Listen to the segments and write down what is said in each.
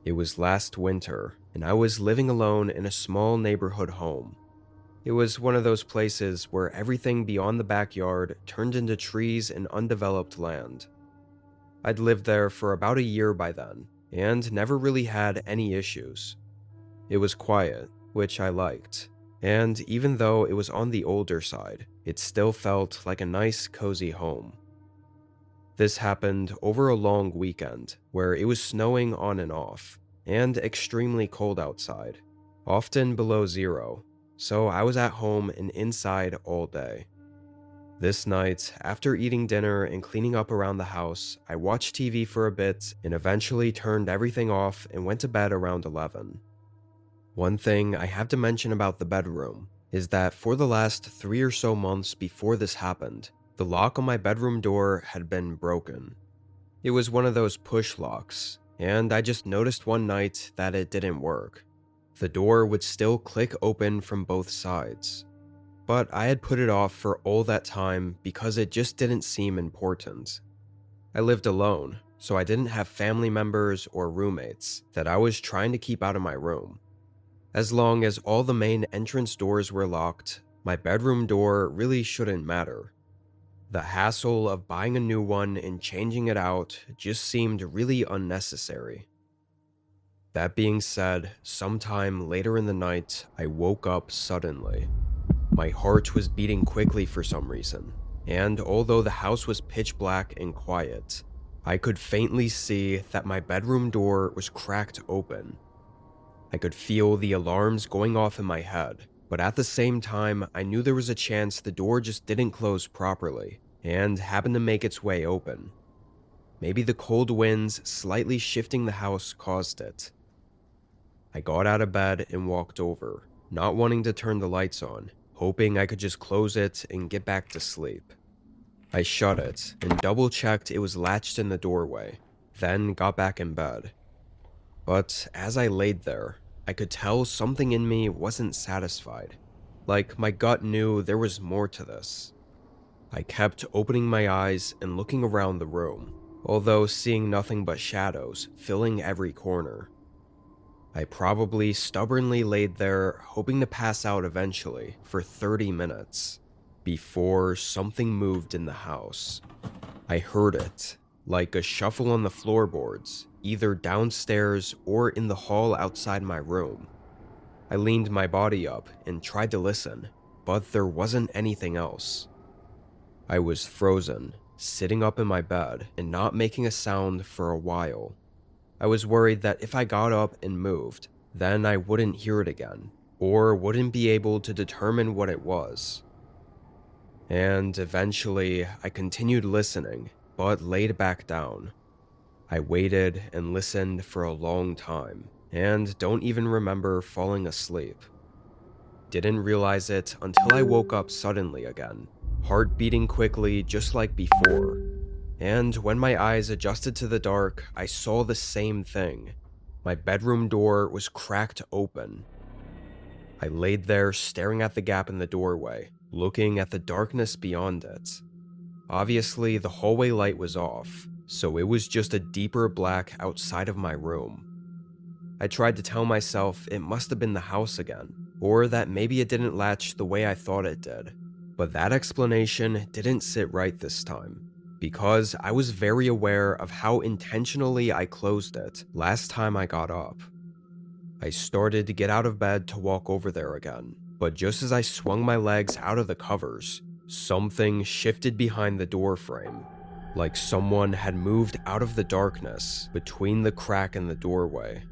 It was last winter, and I was living alone in a small neighborhood home. It was one of those places where everything beyond the backyard turned into trees and undeveloped land. I'd lived there for about a year by then, and never really had any issues. It was quiet, which I liked, and even though it was on the older side, it still felt like a nice, cozy home. This happened over a long weekend where it was snowing on and off, and extremely cold outside, often below zero, so I was at home and inside all day. This night, after eating dinner and cleaning up around the house, I watched TV for a bit and eventually turned everything off and went to bed around 11. One thing I have to mention about the bedroom is that for the last 3 or so months before this happened, the lock on my bedroom door had been broken. It was one of those push locks, and I just noticed one night that it didn't work. The door would still click open from both sides, but I had put it off for all that time because it just didn't seem important. I lived alone, so I didn't have family members or roommates that I was trying to keep out of my room. As long as all the main entrance doors were locked, my bedroom door really shouldn't matter. The hassle of buying a new one and changing it out just seemed really unnecessary. That being said, sometime later in the night, I woke up suddenly. My heart was beating quickly for some reason, and although the house was pitch black and quiet, I could faintly see that my bedroom door was cracked open. I could feel the alarms going off in my head, but at the same time, I knew there was a chance the door just didn't close properly and happened to make its way open. Maybe the cold winds slightly shifting the house caused it. I got out of bed and walked over, not wanting to turn the lights on, hoping I could just close it and get back to sleep. I shut it and double-checked it was latched in the doorway, then got back in bed. But as I laid there, I could tell something in me wasn't satisfied, like my gut knew there was more to this. I kept opening my eyes and looking around the room, although seeing nothing but shadows filling every corner. I probably stubbornly laid there, hoping to pass out eventually, for 30 minutes, before something moved in the house. I heard it, like a shuffle on the floorboards, either downstairs or in the hall outside my room. I leaned my body up and tried to listen, but there wasn't anything else. I was frozen, sitting up in my bed and not making a sound for a while. I was worried that if I got up and moved, then I wouldn't hear it again, or wouldn't be able to determine what it was. And eventually, I continued listening, but laid back down. I waited and listened for a long time, and don't even remember falling asleep. Didn't realize it until I woke up suddenly again, heart beating quickly just like before. And when my eyes adjusted to the dark, I saw the same thing. My bedroom door was cracked open. I laid there staring at the gap in the doorway, looking at the darkness beyond it. Obviously, the hallway light was off, so it was just a deeper black outside of my room. I tried to tell myself it must have been the house again, or that maybe it didn't latch the way I thought it did. But that explanation didn't sit right this time, because I was very aware of how intentionally I closed it last time I got up. I started to get out of bed to walk over there again, but just as I swung my legs out of the covers, something shifted behind the door frame, like someone had moved out of the darkness between the crack in the doorway.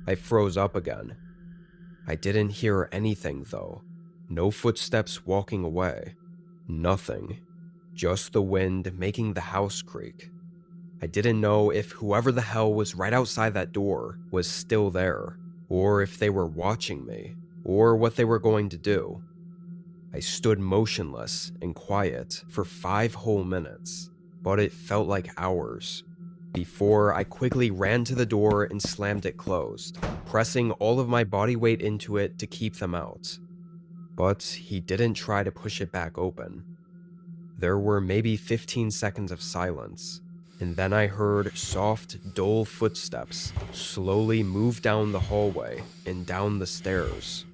I froze up again. I didn't hear anything though. No footsteps walking away. Nothing. Just the wind making the house creak. I didn't know if whoever the hell was right outside that door was still there, or if they were watching me, or what they were going to do. I stood motionless and quiet for 5 whole minutes, but it felt like hours, before I quickly ran to the door and slammed it closed, pressing all of my body weight into it to keep them out. But he didn't try to push it back open. There were maybe 15 seconds of silence, and then I heard soft, dull footsteps slowly move down the hallway and down the stairs.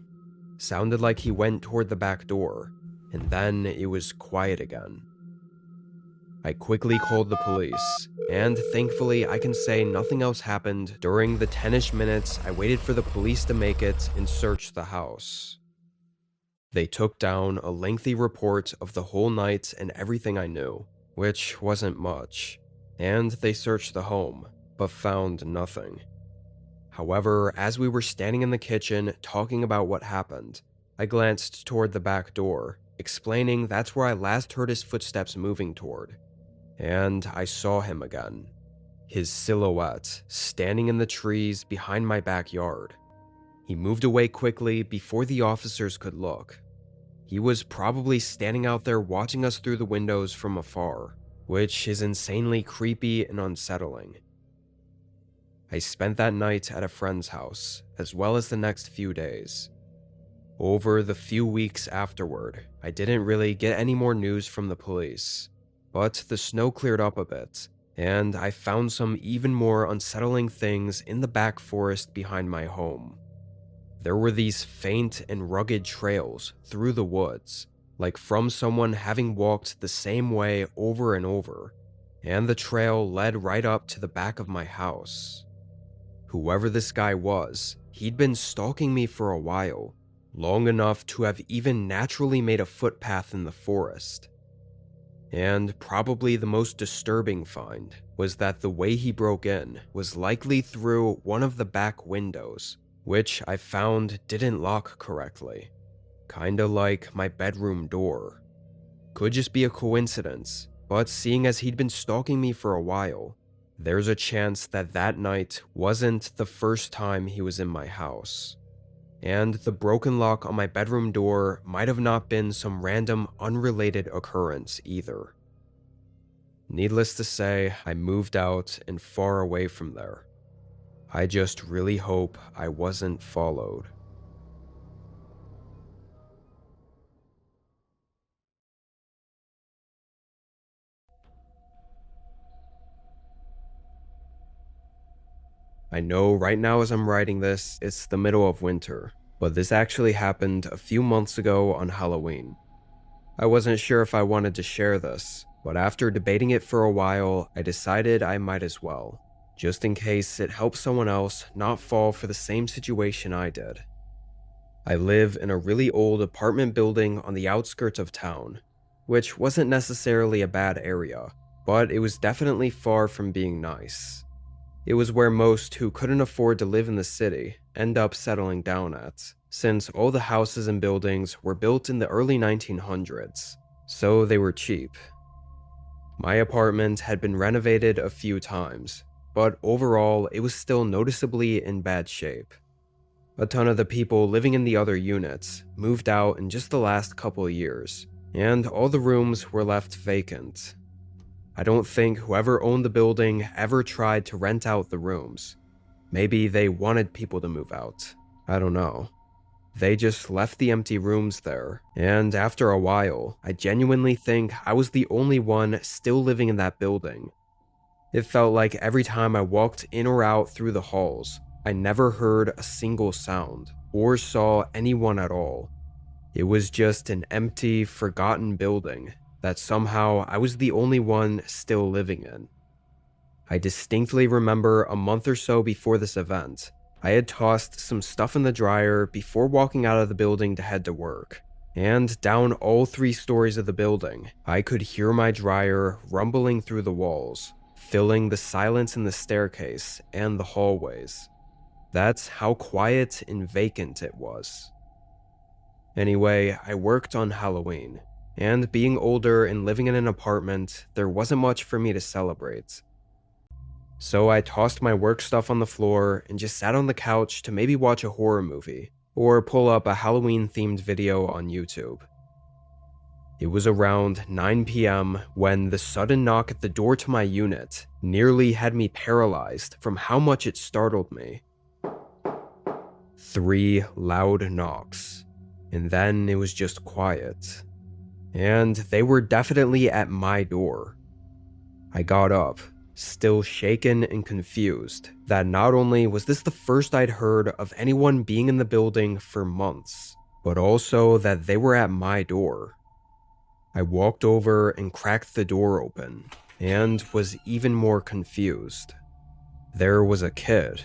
Sounded like he went toward the back door, and then it was quiet again. I quickly called the police, and thankfully I can say nothing else happened during the 10-ish minutes I waited for the police to make it and search the house. They took down a lengthy report of the whole night and everything I knew, which wasn't much, and they searched the home, but found nothing. However, as we were standing in the kitchen talking about what happened, I glanced toward the back door, explaining that's where I last heard his footsteps moving toward. And I saw him again. His silhouette standing in the trees behind my backyard. He moved away quickly before the officers could look. He was probably standing out there watching us through the windows from afar, which is insanely creepy and unsettling. I spent that night at a friend's house, as well as the next few days. Over the few weeks afterward, I didn't really get any more news from the police, but the snow cleared up a bit, and I found some even more unsettling things in the back forest behind my home. There were these faint and rugged trails through the woods, like from someone having walked the same way over and over, and the trail led right up to the back of my house. Whoever this guy was, he'd been stalking me for a while, long enough to have even naturally made a footpath in the forest. And probably the most disturbing find was that the way he broke in was likely through one of the back windows, which I found didn't lock correctly. Kinda like my bedroom door. Could just be a coincidence, but seeing as he'd been stalking me for a while, there's a chance that that night wasn't the first time he was in my house. And the broken lock on my bedroom door might have not been some random unrelated occurrence either. Needless to say, I moved out and far away from there. I just really hope I wasn't followed. I know right now as I'm writing this, it's the middle of winter, but this actually happened a few months ago on Halloween. I wasn't sure if I wanted to share this, but after debating it for a while, I decided I might as well, just in case it helps someone else not fall for the same situation I did. I live in a really old apartment building on the outskirts of town, which wasn't necessarily a bad area, but it was definitely far from being nice. It was where most who couldn't afford to live in the city end up settling down at, since all the houses and buildings were built in the early 1900s, so they were cheap. My apartment had been renovated a few times, but overall it was still noticeably in bad shape. A ton of the people living in the other units moved out in just the last couple of years, and all the rooms were left vacant. I don't think whoever owned the building ever tried to rent out the rooms. Maybe they wanted people to move out. I don't know. They just left the empty rooms there, and after a while, I genuinely think I was the only one still living in that building. It felt like every time I walked in or out through the halls, I never heard a single sound, or saw anyone at all. It was just an empty, forgotten building that somehow I was the only one still living in. I distinctly remember a month or so before this event, I had tossed some stuff in the dryer before walking out of the building to head to work. And down all 3 stories of the building, I could hear my dryer rumbling through the walls, filling the silence in the staircase and the hallways. That's how quiet and vacant it was. Anyway, I worked on Halloween, and being older and living in an apartment, there wasn't much for me to celebrate. So I tossed my work stuff on the floor and just sat on the couch to maybe watch a horror movie, or pull up a Halloween-themed video on YouTube. It was around 9 p.m. when the sudden knock at the door to my unit nearly had me paralyzed from how much it startled me. 3 loud knocks, and then it was just quiet. And they were definitely at my door. I got up, still shaken and confused that not only was this the first I'd heard of anyone being in the building for months, but also that they were at my door. I walked over and cracked the door open, and was even more confused. There was a kid.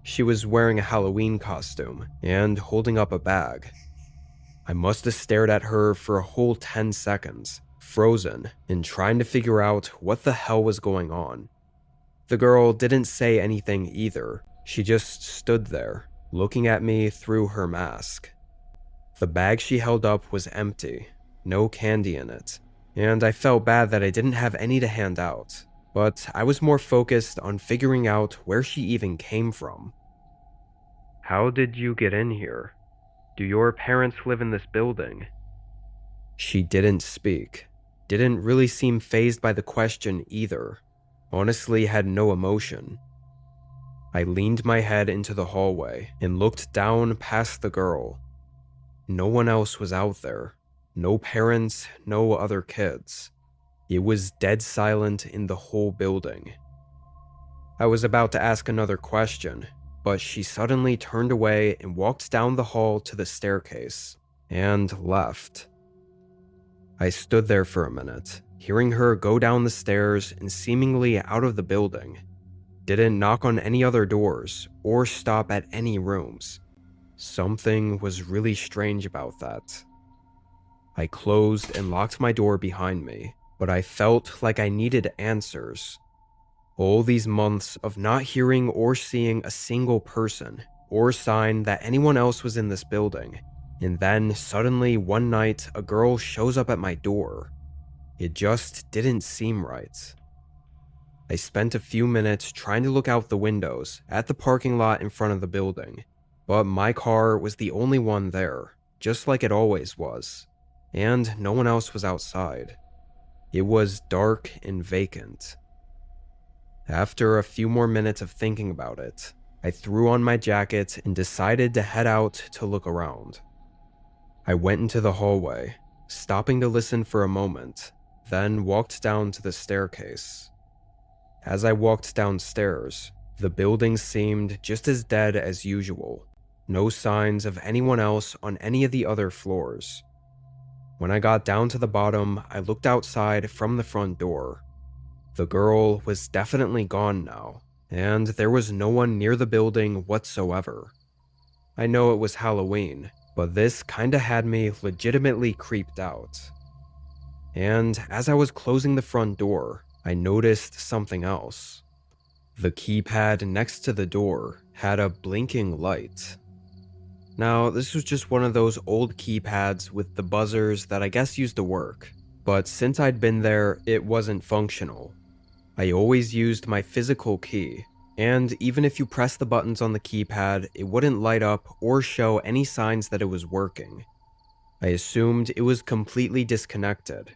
She was wearing a Halloween costume and holding up a bag. I must have stared at her for a whole 10 seconds, frozen and trying to figure out what the hell was going on. The girl didn't say anything either. She just stood there, looking at me through her mask. The bag she held up was empty, no candy in it, and I felt bad that I didn't have any to hand out, but I was more focused on figuring out where she even came from. "How did you get in here? Do your parents live in this building?" She didn't speak, didn't really seem fazed by the question either, honestly had no emotion. I leaned my head into the hallway and looked down past the girl. No one else was out there. No parents, no other kids. It was dead silent in the whole building. I was about to ask another question, but she suddenly turned away and walked down the hall to the staircase, and left. I stood there for a minute, hearing her go down the stairs and seemingly out of the building. Didn't knock on any other doors, or stop at any rooms. Something was really strange about that. I closed and locked my door behind me, but I felt like I needed answers. All these months of not hearing or seeing a single person, or sign that anyone else was in this building, and then suddenly one night a girl shows up at my door. It just didn't seem right. I spent a few minutes trying to look out the windows at the parking lot in front of the building, but my car was the only one there, just like it always was, and no one else was outside. It was dark and vacant. After a few more minutes of thinking about it, I threw on my jacket and decided to head out to look around. I went into the hallway, stopping to listen for a moment, then walked down to the staircase. As I walked downstairs, the building seemed just as dead as usual. No signs of anyone else on any of the other floors. When I got down to the bottom, I looked outside from the front door. The girl was definitely gone now, and there was no one near the building whatsoever. I know it was Halloween, but this kinda had me legitimately creeped out. And as I was closing the front door, I noticed something else. The keypad next to the door had a blinking light. Now, this was just one of those old keypads with the buzzers that I guess used to work, but since I'd been there, it wasn't functional. I always used my physical key, and even if you press the buttons on the keypad, it wouldn't light up or show any signs that it was working. I assumed it was completely disconnected.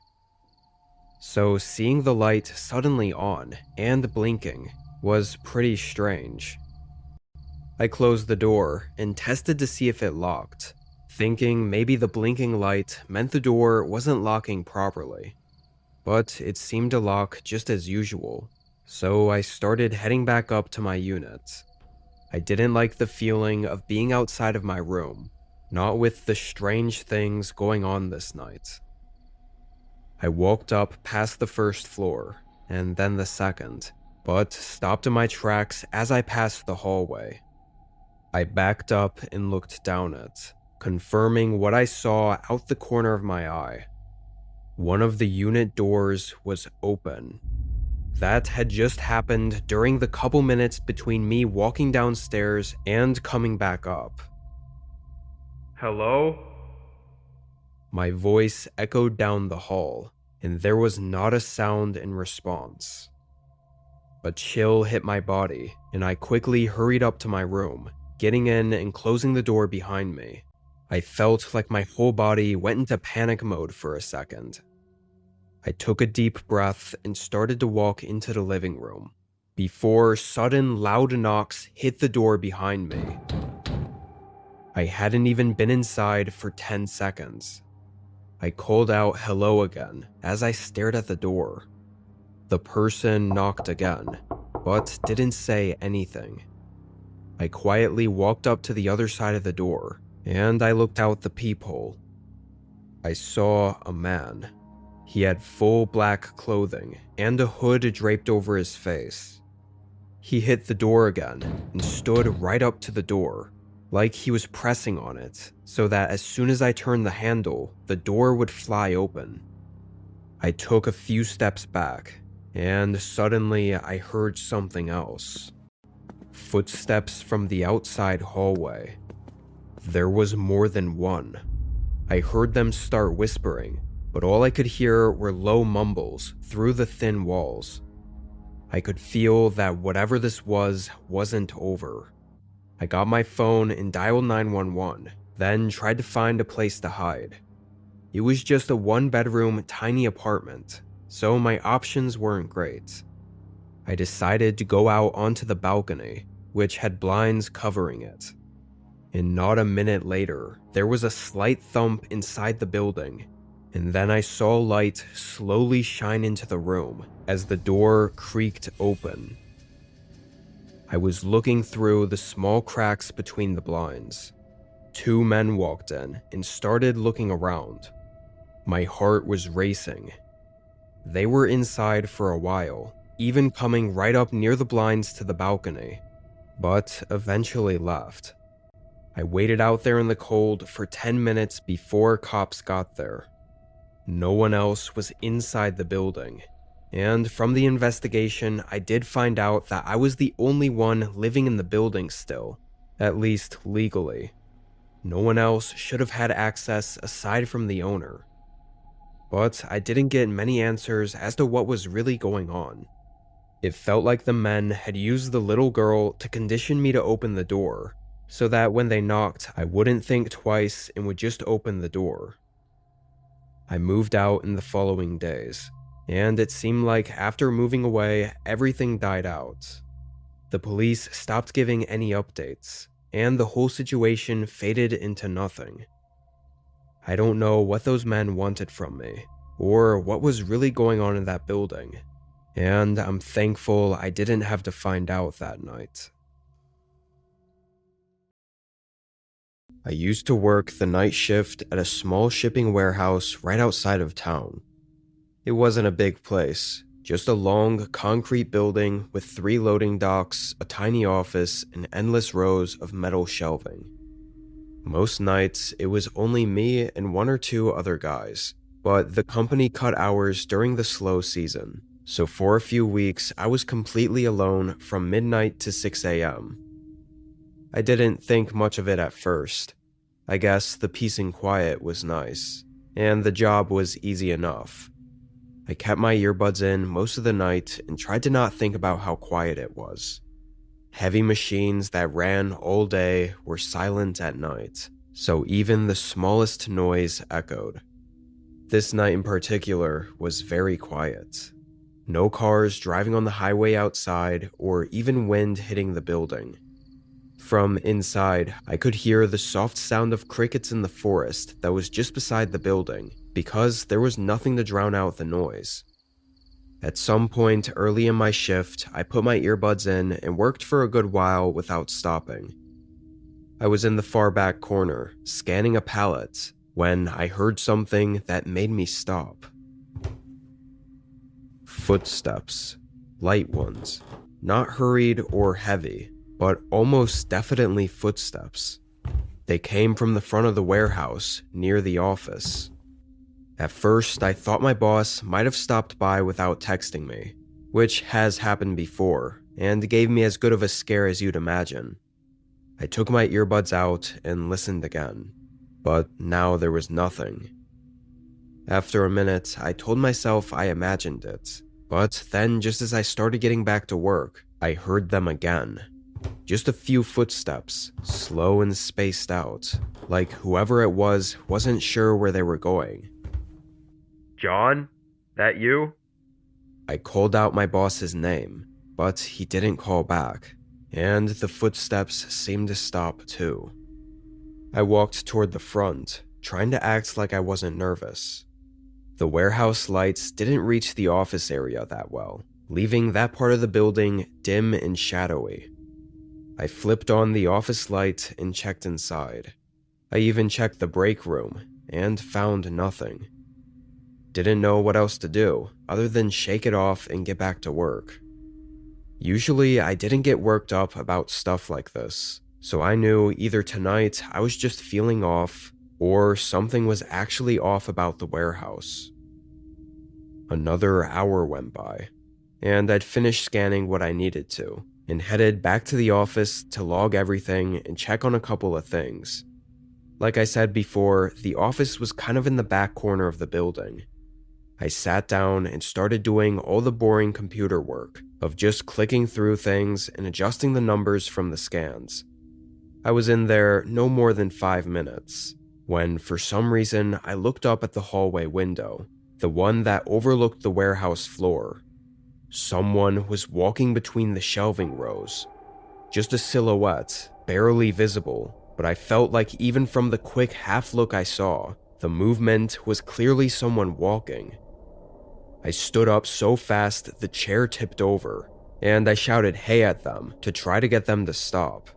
So seeing the light suddenly on and blinking was pretty strange. I closed the door and tested to see if it locked, thinking maybe the blinking light meant the door wasn't locking properly. But it seemed to lock just as usual, so I started heading back up to my unit. I didn't like the feeling of being outside of my room, not with the strange things going on this night. I walked up past the first floor, and then the second, but stopped in my tracks as I passed the hallway. I backed up and looked down it, confirming what I saw out the corner of my eye. One of the unit doors was open. That had just happened during the couple minutes between me walking downstairs and coming back up. "Hello?" My voice echoed down the hall, and there was not a sound in response. A chill hit my body, and I quickly hurried up to my room, getting in and closing the door behind me. I felt like my whole body went into panic mode for a second. I took a deep breath and started to walk into the living room, before sudden loud knocks hit the door behind me. I hadn't even been inside for 10 seconds. I called out hello again as I stared at the door. The person knocked again, but didn't say anything. I quietly walked up to the other side of the door, and I looked out the peephole. I saw a man. He had full black clothing and a hood draped over his face. He hit the door again and stood right up to the door, like he was pressing on it, so that as soon as I turned the handle, the door would fly open. I took a few steps back, and suddenly I heard something else. Footsteps from the outside hallway. There was more than one. I heard them start whispering, but all I could hear were low mumbles through the thin walls. I could feel that whatever this was wasn't over. I got my phone and dialed 911, then tried to find a place to hide. It was just a one-bedroom, tiny apartment, so my options weren't great. I decided to go out onto the balcony, which had blinds covering it. And not a minute later, there was a slight thump inside the building, and then I saw light slowly shine into the room as the door creaked open. I was looking through the small cracks between the blinds. Two men walked in and started looking around. My heart was racing. They were inside for a while, even coming right up near the blinds to the balcony, but eventually left. I waited out there in the cold for 10 minutes before cops got there. No one else was inside the building, and from the investigation, I did find out that I was the only one living in the building still, at least legally. No one else should have had access aside from the owner. But I didn't get many answers as to what was really going on. It felt like the men had used the little girl to condition me to open the door, so that when they knocked, I wouldn't think twice and would just open the door. I moved out in the following days, and it seemed like after moving away, everything died out. The police stopped giving any updates, and the whole situation faded into nothing. I don't know what those men wanted from me, or what was really going on in that building, and I'm thankful I didn't have to find out that night. I used to work the night shift at a small shipping warehouse right outside of town. It wasn't a big place, just a long concrete building with 3 loading docks, a tiny office, and endless rows of metal shelving. Most nights, it was only me and 1 or 2 other guys, but the company cut hours during the slow season, so for a few weeks I was completely alone from midnight to 6 a.m. I didn't think much of it at first. I guess the peace and quiet was nice, and the job was easy enough. I kept my earbuds in most of the night and tried to not think about how quiet it was. Heavy machines that ran all day were silent at night, so even the smallest noise echoed. This night in particular was very quiet. No cars driving on the highway outside or even wind hitting the building. From inside, I could hear the soft sound of crickets in the forest that was just beside the building, because there was nothing to drown out the noise. At some point early in my shift, I put my earbuds in and worked for a good while without stopping. I was in the far back corner, scanning a pallet, when I heard something that made me stop. Footsteps. Light ones. Not hurried or heavy, but almost definitely footsteps. They came from the front of the warehouse, near the office. At first, I thought my boss might have stopped by without texting me, which has happened before, and gave me as good of a scare as you'd imagine. I took my earbuds out and listened again, but now there was nothing. After a minute, I told myself I imagined it, but then just as I started getting back to work, I heard them again. Just a few footsteps, slow and spaced out, like whoever it was wasn't sure where they were going. "John? That you?" I called out my boss's name, but he didn't call back, and the footsteps seemed to stop too. I walked toward the front, trying to act like I wasn't nervous. The warehouse lights didn't reach the office area that well, leaving that part of the building dim and shadowy. I flipped on the office light and checked inside. I even checked the break room and found nothing. Didn't know what else to do other than shake it off and get back to work. Usually, I didn't get worked up about stuff like this, so I knew either tonight I was just feeling off or something was actually off about the warehouse. Another hour went by, and I'd finished scanning what I needed to and headed back to the office to log everything and check on a couple of things. Like I said before, the office was kind of in the back corner of the building. I sat down and started doing all the boring computer work of just clicking through things and adjusting the numbers from the scans. I was in there no more than 5 minutes, when for some reason I looked up at the hallway window, the one that overlooked the warehouse floor. Someone was walking between the shelving rows. Just a silhouette, barely visible, but I felt like even from the quick half look I saw, the movement was clearly someone walking. I stood up so fast the chair tipped over, and I shouted hey at them to try to get them to stop.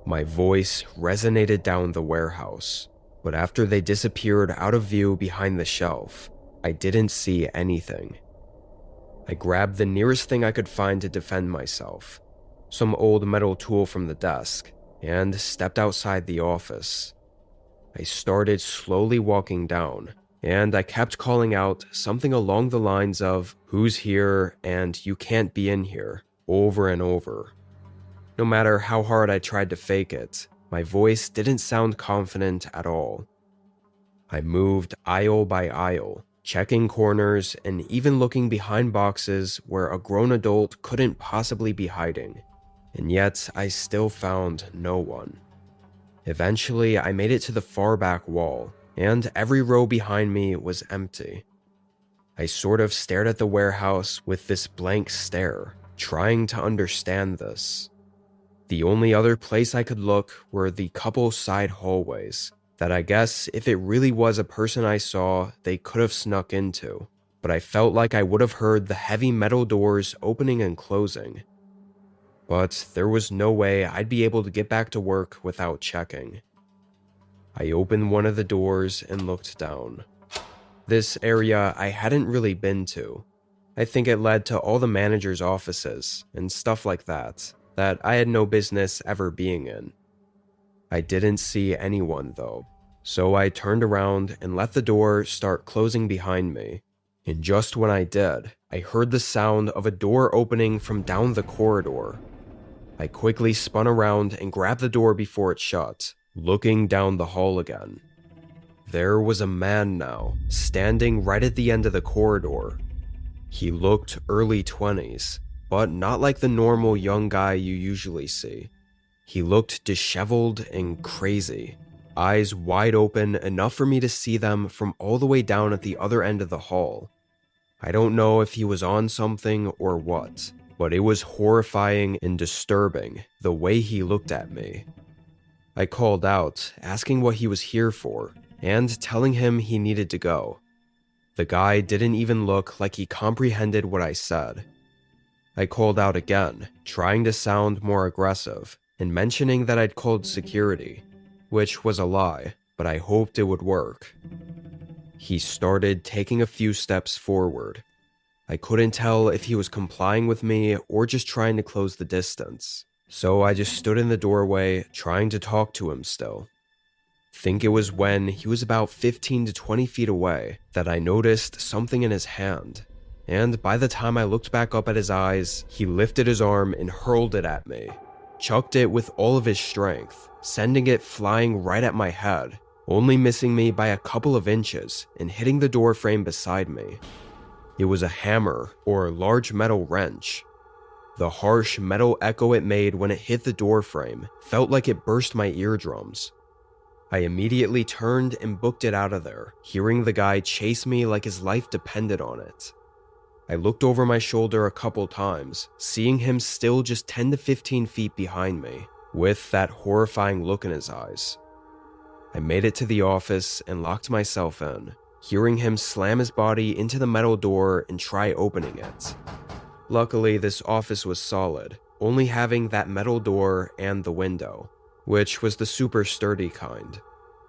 My voice resonated down the warehouse, but after they disappeared out of view behind the shelf, I didn't see anything. I grabbed the nearest thing I could find to defend myself, some old metal tool from the desk, and stepped outside the office. I started slowly walking down, and I kept calling out something along the lines of, "Who's here?" and "You can't be in here," over and over. No matter how hard I tried to fake it, my voice didn't sound confident at all. I moved aisle by aisle, checking corners and even looking behind boxes where a grown adult couldn't possibly be hiding, and yet I still found no one. Eventually, I made it to the far back wall, and every row behind me was empty. I sort of stared at the warehouse with this blank stare, trying to understand this. The only other place I could look were the couple side hallways that I guess if it really was a person I saw, they could have snuck into, but I felt like I would have heard the heavy metal doors opening and closing. But there was no way I'd be able to get back to work without checking. I opened one of the doors and looked down. This area I hadn't really been to. I think it led to all the manager's offices and stuff like that I had no business ever being in. I didn't see anyone though, so I turned around and let the door start closing behind me. And just when I did, I heard the sound of a door opening from down the corridor. I quickly spun around and grabbed the door before it shut, looking down the hall again. There was a man now, standing right at the end of the corridor. He looked early 20s, but not like the normal young guy you usually see. He looked disheveled and crazy, eyes wide open enough for me to see them from all the way down at the other end of the hall. I don't know if he was on something or what, but it was horrifying and disturbing the way he looked at me. I called out, asking what he was here for, and telling him he needed to go. The guy didn't even look like he comprehended what I said. I called out again, trying to sound more aggressive, and mentioning that I'd called security, which was a lie, but I hoped it would work. He started taking a few steps forward. I couldn't tell if he was complying with me or just trying to close the distance, so I just stood in the doorway, trying to talk to him still. Think it was when he was about 15 to 20 feet away that I noticed something in his hand, and by the time I looked back up at his eyes, he lifted his arm and hurled it at me, chucked it with all of his strength, sending it flying right at my head, only missing me by a couple of inches and hitting the door frame beside me. It was a hammer or large metal wrench. The harsh metal echo it made when it hit the door frame felt like it burst my eardrums. I immediately turned and booked it out of there, hearing the guy chase me like his life depended on it. I looked over my shoulder a couple times, seeing him still just 10 to 15 feet behind me, with that horrifying look in his eyes. I made it to the office and locked myself in, hearing him slam his body into the metal door and try opening it. Luckily, this office was solid, only having that metal door and the window, which was the super sturdy kind.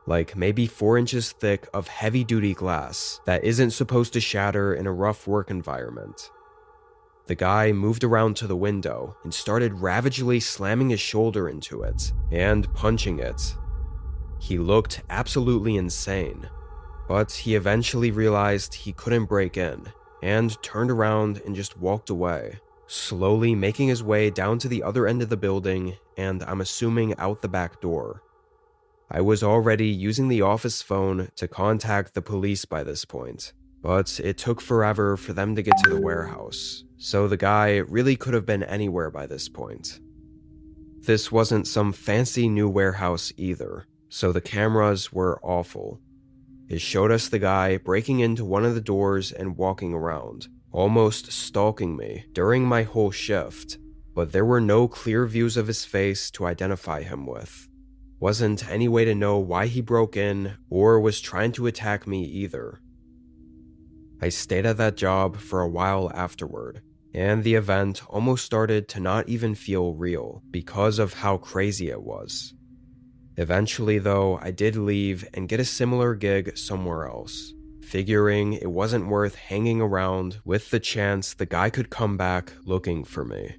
Like maybe 4 inches thick of heavy-duty glass that isn't supposed to shatter in a rough work environment. The guy moved around to the window and started ravagely slamming his shoulder into it and punching it. He looked absolutely insane, but he eventually realized he couldn't break in and turned around and just walked away, slowly making his way down to the other end of the building and I'm assuming out the back door. I was already using the office phone to contact the police by this point, but it took forever for them to get to the warehouse, so the guy really could have been anywhere by this point. This wasn't some fancy new warehouse either, so the cameras were awful. It showed us the guy breaking into one of the doors and walking around, almost stalking me during my whole shift, but there were no clear views of his face to identify him with. Wasn't any way to know why he broke in or was trying to attack me either. I stayed at that job for a while afterward, and the event almost started to not even feel real because of how crazy it was. Eventually though, I did leave and get a similar gig somewhere else, figuring it wasn't worth hanging around with the chance the guy could come back looking for me.